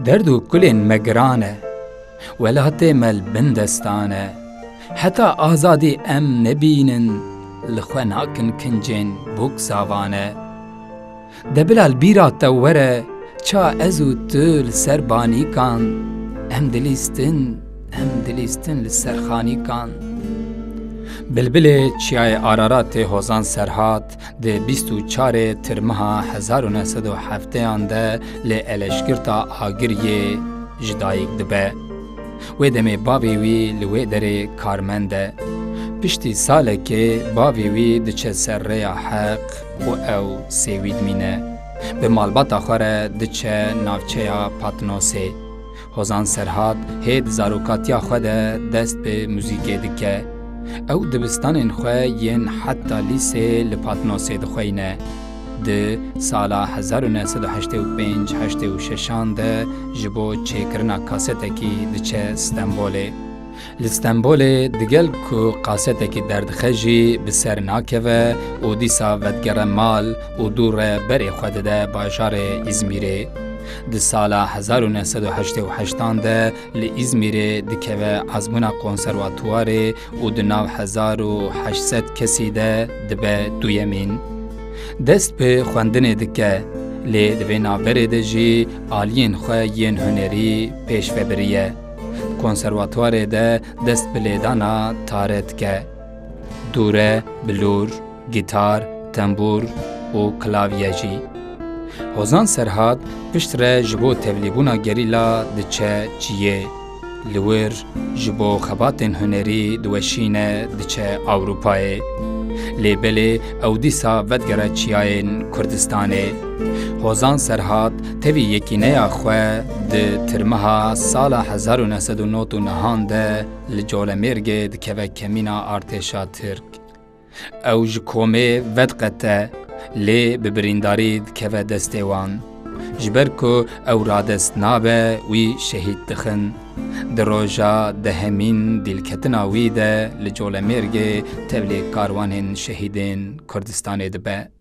درد و کلین مگرانه ولاتê me li bin destan e heta azadî em nebînin li xwe nakin kincên bûk savan e debila li bîra te were ça ez û tu li ser banîkan em dilîstin li ser xanîkan Bilbilê çiyayê Araratê Hozan Serhat di 24 Tirmiha 1907 de li eleşkirta Agiriyê ji dayîk dibe. Wê demê bavê wî li wê derê karmend e. Piştî salekê bavê wî diçe ser rêya heq û ew sêwî dimîne. Bi malbata xwe re diçe navçeya Patnosê. Hozan Serhat hê di zarokatiya xwe de dest bi muzîkê dike. Ew dibistanên xwe yên heta lîsê li Patnosê dixweyne. Di sala 1985-86 de ji bo çêkirina kasetekî diçe Stenbolê. Li Stenbolê digel ku kasetekî derdixe jî bi ser nakeve û dîsa vedgere mal û dû re berê xwe dide bajarê İzmîrê. Di sala 1988 de li İzmîrê dikeve ezmûna konservatuwarê û di nav 1800 kesî de dibe duyemîn. Dest bi xwendinê dike, lê di vê navberê de jî aliyên xwe yên hunerî pêşvebiriye. Konservatuwarê de dest bi lêdana tarê dike. Dûre, bilûr, gîtar, tembûr û klavye jî. Hozan Serhat pişt re ji bo tevlîbûna gerîla diçe çiyê. Li wir ji bo xebatên hunerî diweşîne diçe Ewropayê. Lêbelê ew dîsa vedgere çiyayên Kurdistanê. Hozan Serhat tevî yekîneya xwe di Tirmiha sala 1999 de li Colemêrgê dikeve kemîna artêşa Tirk. Ew ji komê vedqete lê bi birîndarî dikeve destê wan. Ji ber ku ew radest nabe wî şehîd dixin. Di roja dehemîn dîlketina wî de li Colemêrgê tevlî karwanên şehîdên Kurdistanê dibe.